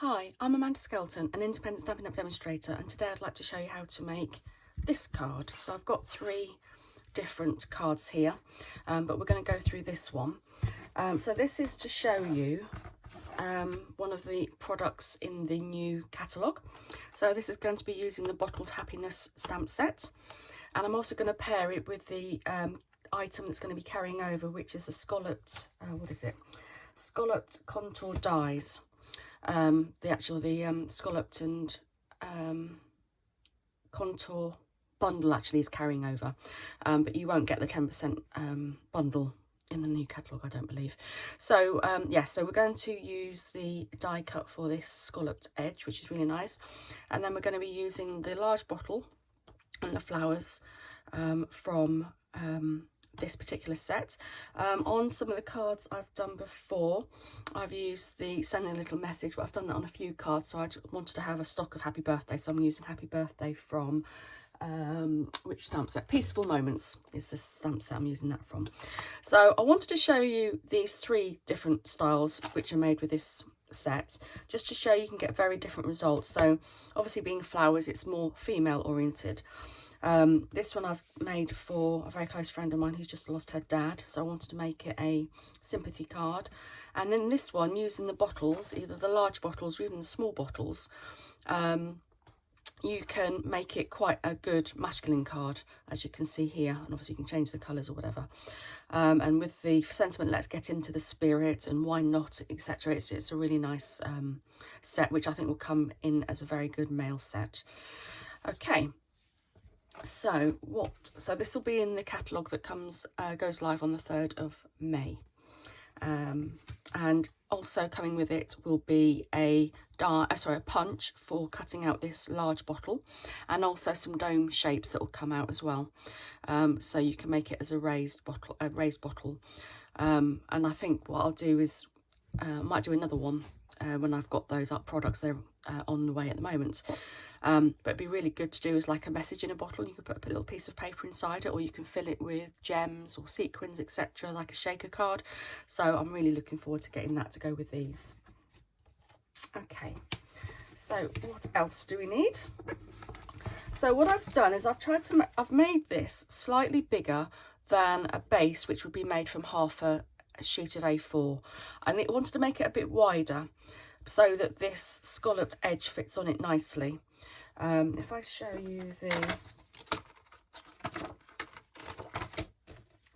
Hi, I'm Amanda Skelton, an independent Stampin' Up! Demonstrator, and today I'd like to show you how to make this card. So I've got three different cards here, but we're going to go through this one. So this is to show you one of the products in the new catalogue. So this is going to be using the Bottled Happiness stamp set, and I'm also going to pair it with the item that's going to be carrying over, which is the scalloped, Scallops Contour Dies. The scalloped and contour bundle actually is carrying over, but you won't get the 10% bundle in the new catalogue, I don't believe. So so we're going to use the die cut for this scalloped edge, which is really nice, and then we're going to be using the large bottle and the flowers from this particular set. On some of the cards I've done before, I've used the sending a little message, but I've done that on a few cards, so I wanted to have a stock of happy birthday, so I'm using happy birthday from which stamp set? Peaceful Moments is the stamp set I'm using that from. So I wanted to show you these three different styles which are made with this set, just to show you can get very different results. So obviously, being flowers, it's more female oriented. This one I've made for a very close friend of mine who's just lost her dad, so I wanted to make it a sympathy card. And then this one, using the bottles, either the large bottles or even the small bottles, you can make it quite a good masculine card, as you can see here, and obviously you can change the colours or whatever. And with the sentiment, let's get into the spirit and why not, etc., it's a really nice set, which I think will come in as a very good male set. Okay. So this will be in the catalogue that goes live on the 3rd of May. And also coming with it will be a punch for cutting out this large bottle, and also some dome shapes that will come out as well. So you can make it as a raised bottle. And I think what I'll do is I might do another one when I've got those products. They're on the way at the moment. But it'd be really good to do as like a message in a bottle. You can put a little piece of paper inside it, or you can fill it with gems or sequins, etc., like a shaker card. So I'm really looking forward to getting that to go with these. Okay, so what else do we need? So what I've done is I've made this slightly bigger than a base, which would be made from half a sheet of A4, and it wanted to make it a bit wider so that this scalloped edge fits on it nicely. If I show you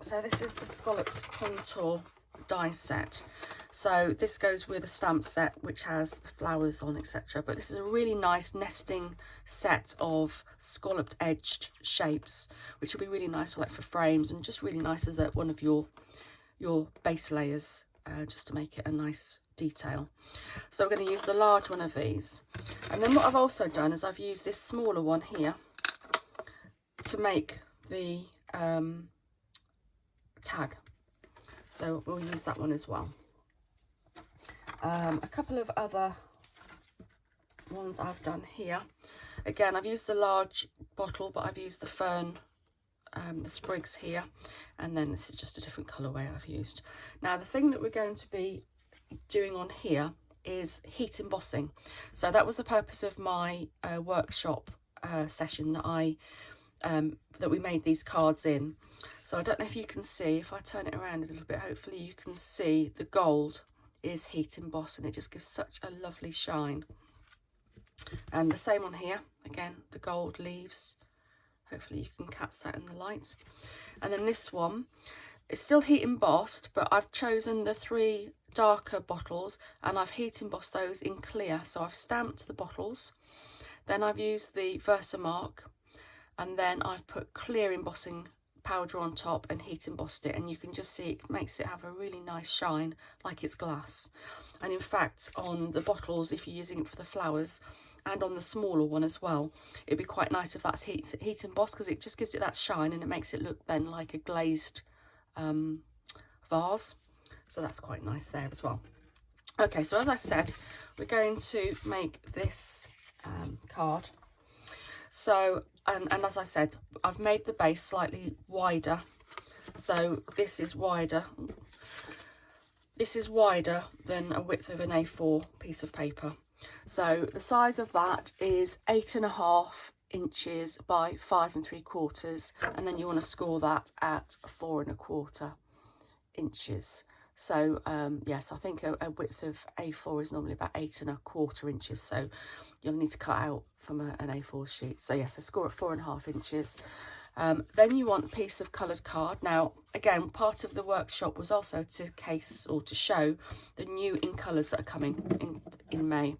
so this is the Scallops Contour Die Set. So this goes with a stamp set which has flowers on, etc. But this is a really nice nesting set of scalloped edged shapes, which will be really nice for frames, and just really nice as one of your base layers, just to make it a nice detail. So we're going to use the large one of these, and then what I've also done is I've used this smaller one here to make the tag, so we'll use that one as well. A couple of other ones I've done here, again I've used the large bottle, but I've used the fern, the sprigs here, and then this is just a different colourway I've used. Now the thing that we're going to be doing on here is heat embossing. So that was the purpose of my workshop session that we made these cards in. So I don't know if you can see, if I turn it around a little bit, hopefully you can see the gold is heat embossed, and it just gives such a lovely shine. And the same on here, again the gold leaves, hopefully you can catch that in the lights. And then this one, it's still heat embossed, but I've chosen the three darker bottles and I've heat embossed those in clear. So I've stamped the bottles, then I've used the versamark, and then I've put clear embossing powder on top and heat embossed it, and you can just see it makes it have a really nice shine like it's glass. And in fact, on the bottles, if you're using it for the flowers, and on the smaller one as well, it'd be quite nice if that's heat embossed, because it just gives it that shine and it makes it look then like a glazed vase. So that's quite nice there as well. Okay, so as I said, we're going to make this card. So, and as I said, I've made the base slightly wider. So this is wider. This is wider than a width of an A4 piece of paper. So the size of that is 8.5 inches by 5 3/4, and then you want to score that at 4 1/4 inches. So yes, I think a width of A4 is normally about 8 1/4 inches, so you'll need to cut out from an A4 sheet. So yes, I score at 4.5 inches. Then you want a piece of coloured card. Now again, part of the workshop was also to case or to show the new in colours that are coming in May.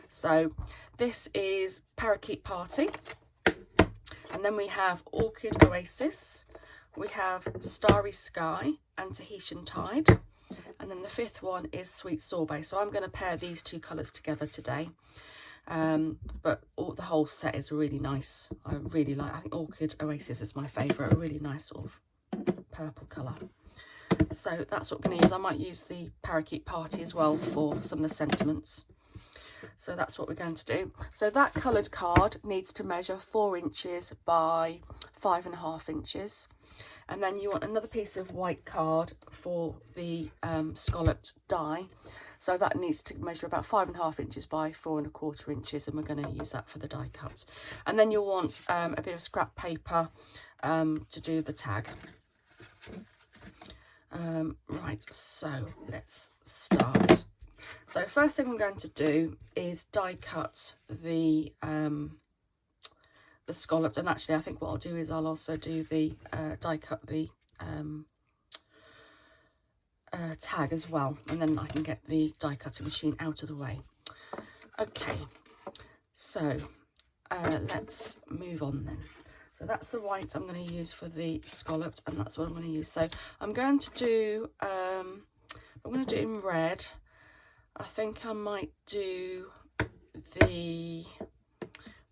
So this is Parakeet Party, and then we have Orchid Oasis, we have Starry Sky and Tahitian Tide, and then the fifth one is Sweet Sorbet. So I'm going to pair these two colours together today, but the whole set is really nice. I really like, I think Orchid Oasis is my favourite, a really nice sort of purple colour. So that's what we're going to use. I might use the Parakeet Party as well for some of the sentiments. So that's what we're going to do. So that coloured card needs to measure 4 inches by 5.5 inches. And then you want another piece of white card for the scalloped die. So that needs to measure about 5.5 inches by 4 1/4 inches, and we're going to use that for the die cut. And then you'll want a bit of scrap paper to do the tag. Right, so let's start. So first thing I'm going to do is die cut the scalloped, and actually I think what I'll do is I'll also do the die cut the tag as well, and then I can get the die cutting machine out of the way. Okay, so let's move on then. So that's the white I'm going to use for the scalloped, and that's what I'm going to use. So I'm going to do it in red. I think I might do the,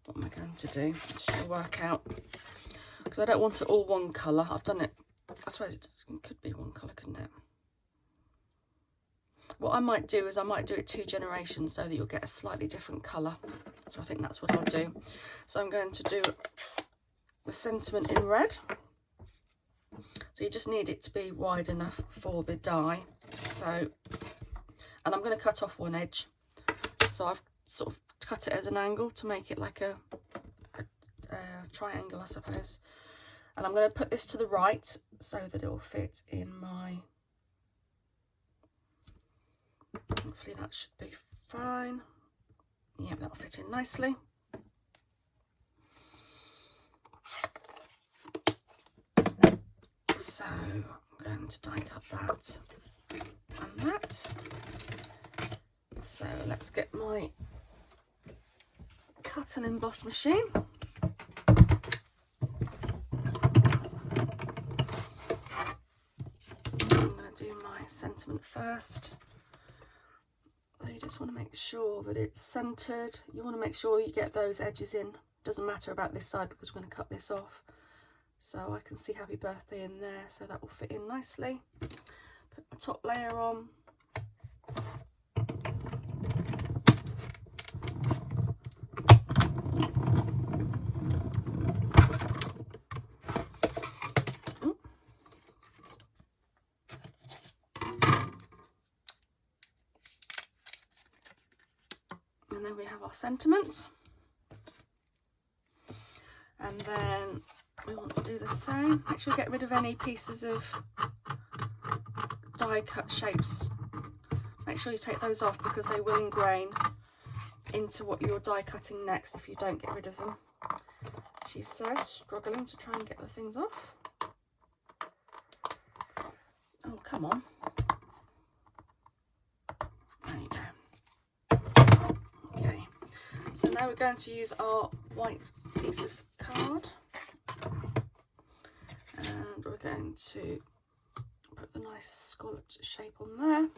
what am I going to do? Just to work out, because I don't want it all one colour. I've done it, I suppose it could be one colour, couldn't it? What I might do is I might do it 2 generations so that you'll get a slightly different colour. So I think that's what I'll do. So I'm going to do the sentiment in red. So you just need it to be wide enough for the die. So, and I'm going to cut off one edge. So I've sort of cut it as an angle to make it like a triangle, I suppose. And I'm going to put this to the right so that it will fit in my, hopefully that should be fine. Yeah, that'll fit in nicely. So I'm going to die cut that and that. So let's get my cut and emboss machine. I'm going to do my sentiment first. So you just want to make sure that it's centered. You want to make sure you get those edges in. Doesn't matter about this side because we're going to cut this off. So I can see happy birthday in there, so that will fit in nicely. Put my top layer on. And then we have our sentiments. And then we want to do the same. Make sure you get rid of any pieces of die cut shapes. Make sure you take those off because they will ingrain into what you're die cutting next if you don't get rid of them. She says, struggling to try and get the things off. Oh, come on. There you go. Okay, so now we're going to use our white piece of card. And we're going to put the nice scalloped shape on there.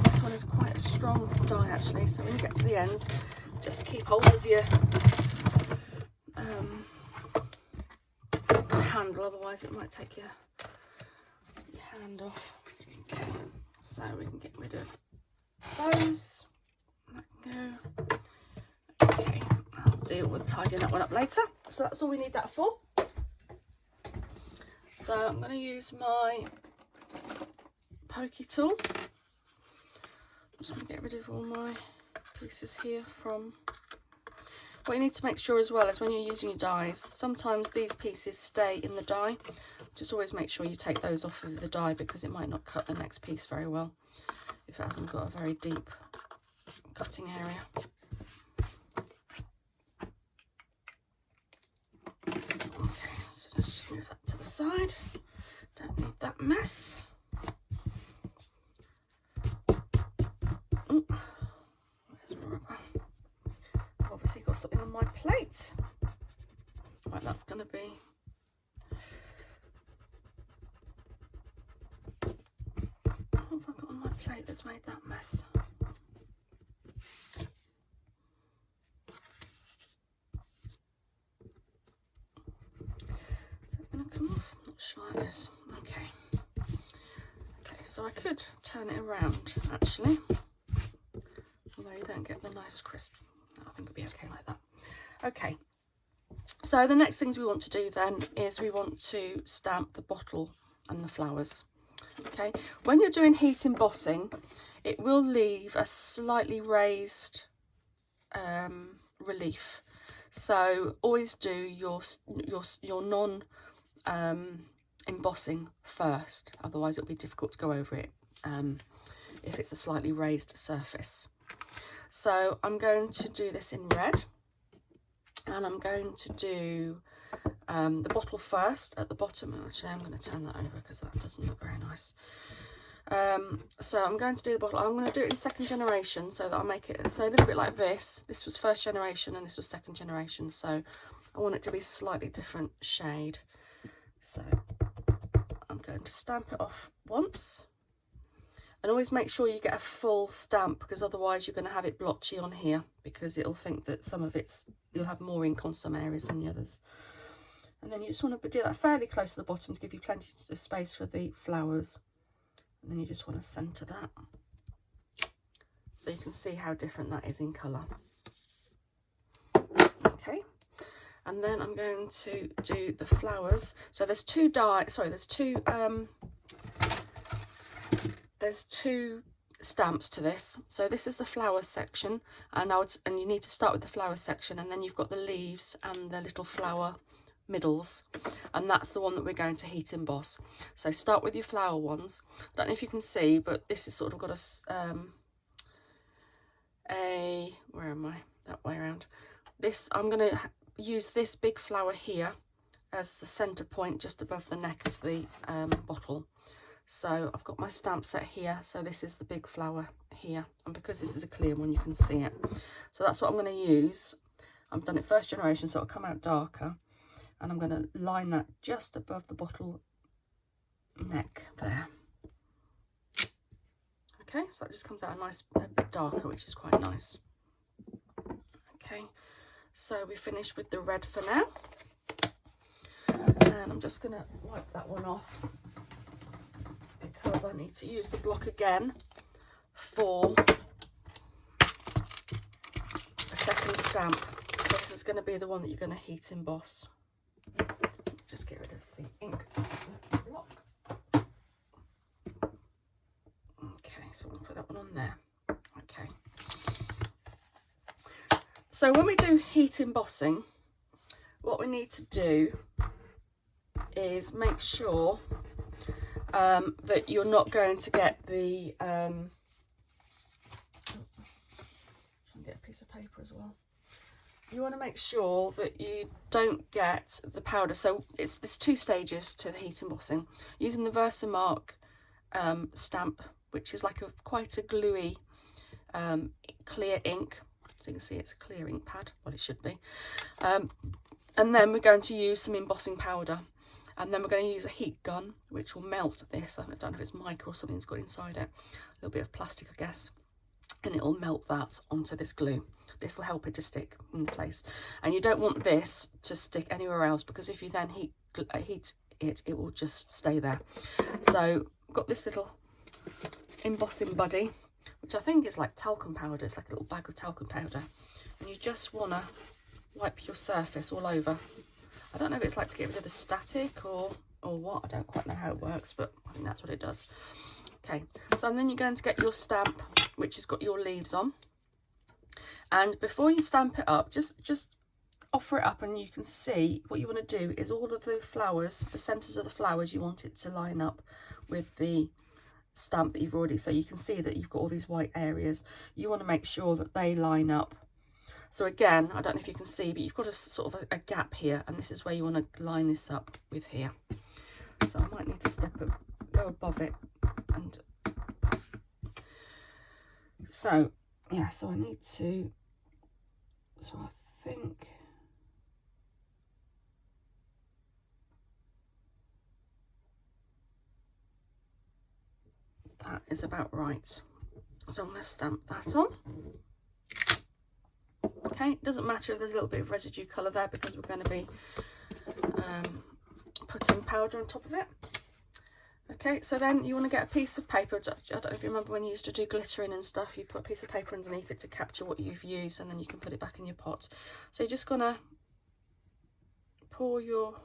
This one is quite a strong die actually, so when you get to the ends, just keep hold of your handle, otherwise it might take your hand off. Okay, so we can get rid of those. That can go. Okay, I'll deal with tidying that one up later. So that's all we need that for. So I'm going to use my pokey tool. I'm just going to get rid of all my pieces here from... What you need to make sure as well is when you're using your dies, sometimes these pieces stay in the die. Just always make sure you take those off of the die because it might not cut the next piece very well if it hasn't got a very deep cutting area. Okay, so just move that to the side. Don't need that mess. Ooh, where's my rubber? I've obviously got something on my plate. Right, that's going to be... What have I got on my plate that's made that mess? Is that going to come off? I'm not sure it is. Okay. Okay, so I could turn it around actually, although you don't get the nice crisp. I think it'll be okay like that. Okay, so the next things we want to do then is we want to stamp the bottle and the flowers. Okay, when you're doing heat embossing, it will leave a slightly raised relief. So always do your non embossing first, otherwise it'll be difficult to go over it if it's a slightly raised surface. So I'm going to do this in red, and I'm going to do the bottle first at the bottom. Actually, I'm going to turn that over because that doesn't look very nice. So I'm going to do the bottle. I'm going to do it in second generation so that I'll make it so a little bit like this. This was first generation and this was second generation, so I want it to be slightly different shade. So I'm going to stamp it off once, and always make sure you get a full stamp because otherwise you're going to have it blotchy on here because it'll think that some of you'll have more ink on some areas than the others. And then you just want to do that fairly close to the bottom to give you plenty of space for the flowers. And then you just want to centre that so you can see how different that is in colour. Okay, and then I'm going to do the flowers. So there's two stamps to this. So this is the flower section, and you need to start with the flower section, and then you've got the leaves and the little flower middles, and that's the one that we're going to heat emboss. So start with your flower ones. I don't know if you can see, but this has sort of got where am I? That way around. This, I'm going to use this big flower here as the center point just above the neck of the bottle. So I've got my stamp set here, so this is the big flower here, and because this is a clear one you can see it. So that's what I'm going to use. I've done it first generation, so it'll come out darker, and I'm going to line that just above the bottle neck there. Okay, so that just comes out a bit darker, which is quite nice. Okay, so we finished with the red for now, and I'm just going to wipe that one off because I need to use the block again for a second stamp. So this is going to be the one that you're going to heat emboss. Just get rid of the ink block. Okay, so we'll put that one on there. Okay. So when we do heat embossing, what we need to do is make sure that you're not going to get the get a piece of paper as well. You want to make sure that you don't get the powder. So there's two stages to the heat embossing. Using the Versamark stamp, which is like quite a gluey clear ink. So you can see it's a clear ink pad. Well, it should be. And then we're going to use some embossing powder. And then we're going to use a heat gun, which will melt this. I don't know if it's mica or something that's got inside it. A little bit of plastic, I guess. And it'll melt that onto this glue. This will help it to stick in place. And you don't want this to stick anywhere else, because if you then heat it, it will just stay there. So I've got this little embossing buddy, which I think is like talcum powder. It's like a little bag of talcum powder. And you just want to wipe your surface all over. I don't know if it's like to get rid of the static or or what. I don't quite know how it works, but I think that's what it does. Okay, so then you're going to get your stamp, which has got your leaves on. And before you stamp it up, just offer it up, and you can see what you want to do is all of the flowers, the centres of the flowers, you want it to line up with the stamp that you've already, so you can see that you've got all these white areas. You want to make sure that they line up. So again, I don't know if you can see, but you've got a sort of a gap here, and this is where you want to line this up with here. So I might need to go above it, and so yeah, so I need to, so I think that is about right. So I'm going to stamp that on. Okay, it doesn't matter if there's a little bit of residue colour there, because we're going to be putting powder on top of it. Okay, so then you want to get a piece of paper. I don't know if you remember when you used to do glittering and stuff, you put a piece of paper underneath it to capture what you've used, and then you can put it back in your pot. So you're just going to pour your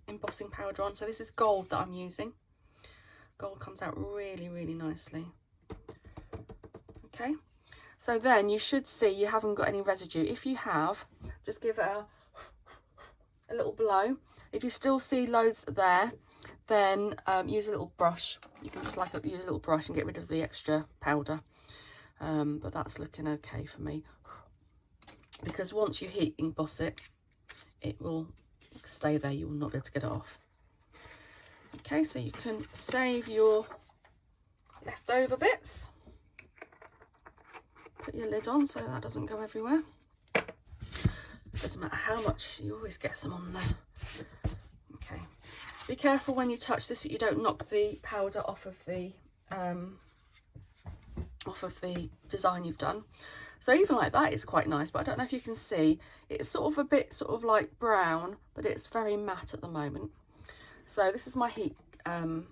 embossing powder on. So this is gold that I'm using. Gold comes out really, really nicely. Okay, so then you should see you haven't got any residue. If you have, just give it a little blow. If you still see loads there, then use a little brush. You can just use a little brush and get rid of the extra powder. But that's looking okay for me, because once you heat emboss it, it will stay there. You will not be able to get it off. Okay, so you can save your leftover bits. Put your lid on so that doesn't go everywhere. Doesn't matter how much, you always get some on there. Okay, be careful when you touch this that you don't knock the powder off of the design you've done. So even like that is quite nice, but I don't know if you can see, it's sort of a bit sort of like brown, but it's very matte at the moment. So this is my heat gun.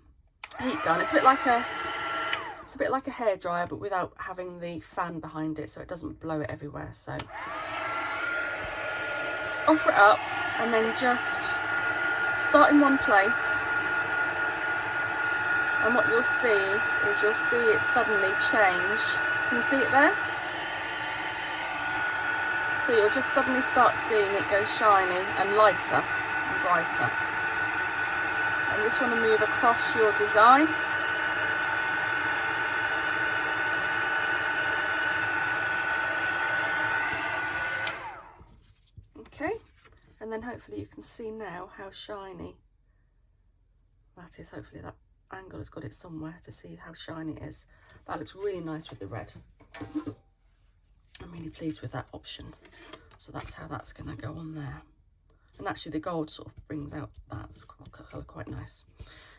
It's a bit like a hairdryer, but without having the fan behind it, so it doesn't blow it everywhere. So offer it up, and then just start in one place. And what you'll see is it suddenly change. Can you see it there? So you'll just suddenly start seeing it go shiny and lighter and brighter. And you just want to move across your design. Okay, and then hopefully you can see now how shiny that is. Hopefully that angle has got it somewhere to see how shiny it is. That looks really nice with the red. I'm really pleased with that option. So that's how that's going to go on there. And actually the gold sort of brings out that colour quite nice.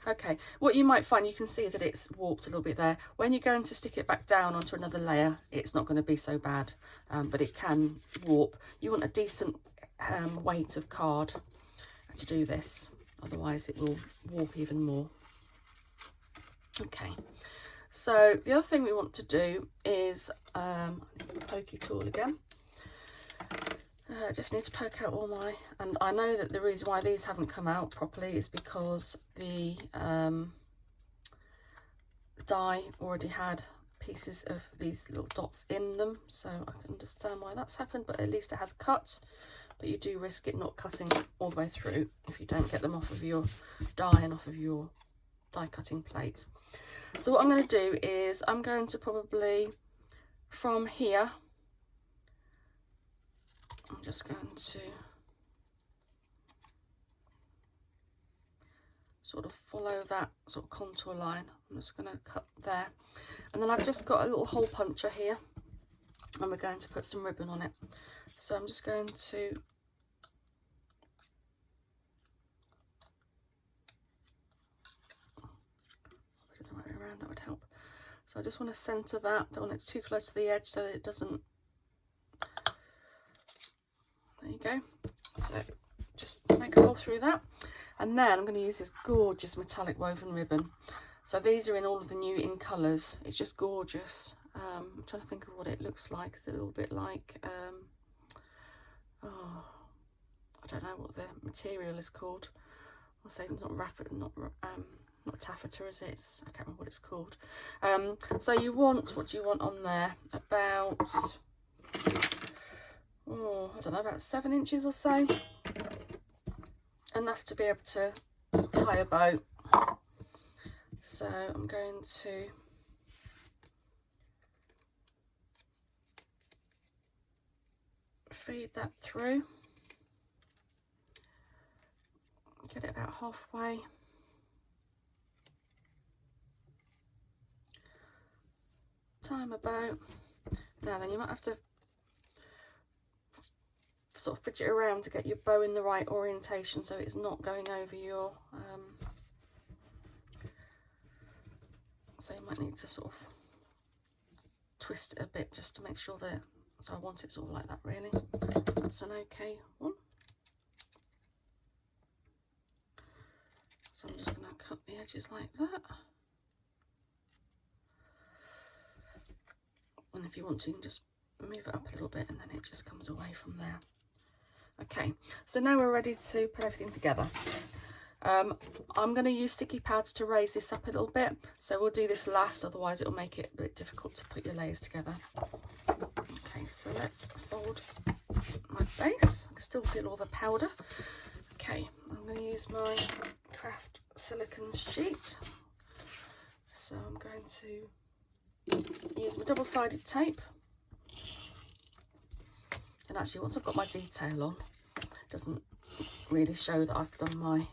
Okay, what you might find, you can see that it's warped a little bit there. When you're going to stick it back down onto another layer, it's not going to be so bad, but it can warp. You want a decent weight of card to do this, otherwise it will warp even more. Okay, so the other thing we want to do is pokey tool again. I just need to poke out all my, and I know that the reason why these haven't come out properly is because the die already had pieces of these little dots in them, so I can understand why that's happened, but at least it has cut. But you do risk it not cutting all the way through if you don't get them off of your die and off of your die cutting plate. So what I'm going to do is I'm going to probably from here, I'm just going to sort of follow that sort of contour line. I'm just going to cut there, and then I've just got a little hole puncher here, and we're going to put some ribbon on it. So I'm just going to put it the right way around, that would help. So I just want to centre that, don't want it too close to the edge so that it doesn't. There you go. So just make a hole through that, and then I'm going to use this gorgeous metallic woven ribbon. So these are in all of the new in colours. It's just gorgeous. I'm trying to think of what it looks like. It's a little bit like oh, I don't know what the material is called. I'll say it's not taffeta, is it? I can't remember what it's called. So you want, what do you want on there? About, oh, I don't know, about 7 inches or so. Enough to be able to tie a bow. So I'm going to feed that through. Get it about halfway. Tie my bow. Now then, you might have to sort of fidget around to get your bow in the right orientation so it's not going over your so you might need to sort of twist it a bit just to make sure that, so I want it sort of like that really. That's an okay one. So I'm just going to cut the edges like that. And if you want to, you can just move it up a little bit and then it just comes away from there. Okay, so now we're ready to put everything together. I'm going to use sticky pads to raise this up a little bit, so we'll do this last, otherwise it will make it a bit difficult to put your layers together. Okay, so let's fold my base. I can still feel all the powder. Okay, I'm going to use my craft silicone sheet. So I'm going to use my double-sided tape, and actually once I've got my detail on, it doesn't really show that I've done my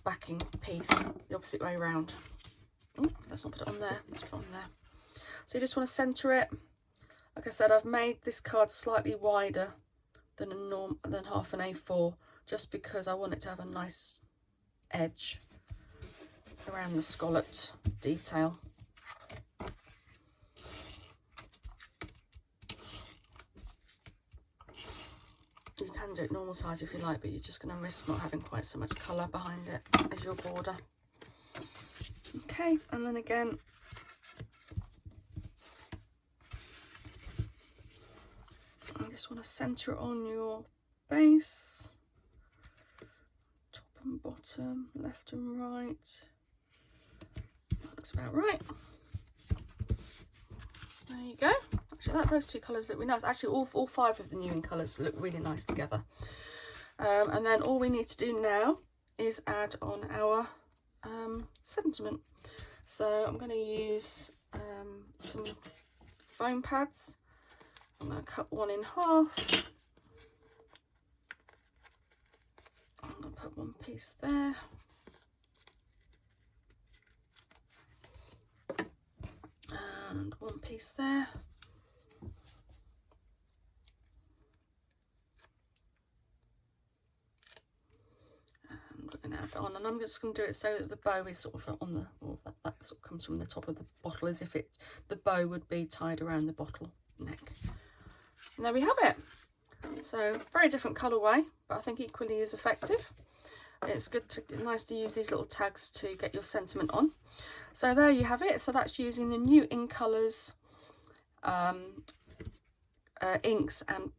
backing piece the opposite way around. Oh, let's not put it on there, let's put it on there. So you just want to centre it. Like I said, I've made this card slightly wider than half an A4, just because I want it to have a nice edge around the scalloped detail. You can do it normal size if you like, but you're just going to risk not having quite so much colour behind it as your border. Okay, and then again, I just want to centre it on your base, top and bottom, left and right. That looks about right. There you go. Actually, those two colours look really nice. Actually, all 5 of the new in colours look really nice together. And then all we need to do now is add on our sentiment. So I'm going to use some foam pads. I'm going to cut one in half. I'm going to put one piece there. And one piece there. And we're going to add that on, and I'm just going to do it so that the bow is sort of on the, well, that sort of comes from the top of the bottle, as if the bow would be tied around the bottle neck. And there we have it. So very different colourway, but I think equally as effective. It's nice to use these little tags to get your sentiment on. So there you have it. So that's using the new In Colours inks and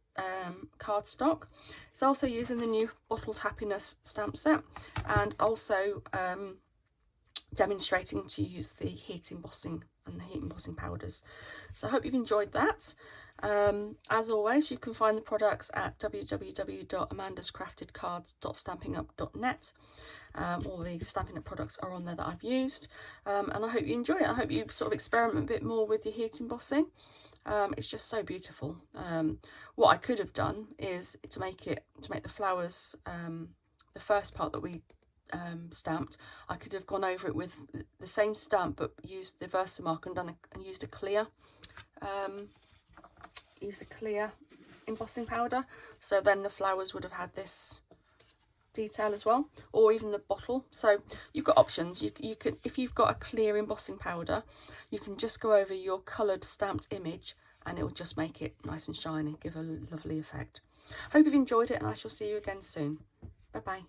cardstock. It's also using the new Bottled Happiness stamp set, and also demonstrating to use the heat embossing and the heat embossing powders. So I hope you've enjoyed that. As always, you can find the products at www.amandascraftedcards.stampingup.net. All the Stampin' Up products are on there that I've used, and I hope you enjoy it. I hope you sort of experiment a bit more with your heat embossing. It's just so beautiful. What I could have done is to make the flowers, the first part that we stamped, I could have gone over it with the same stamp but used the Versamark and used a clear embossing powder, so then the flowers would have had this detail as well, or even the bottle. So you've got options. You could, if you've got a clear embossing powder, you can just go over your coloured stamped image and it will just make it nice and shiny, give a lovely effect. Hope you've enjoyed it, and I shall see you again soon. Bye bye.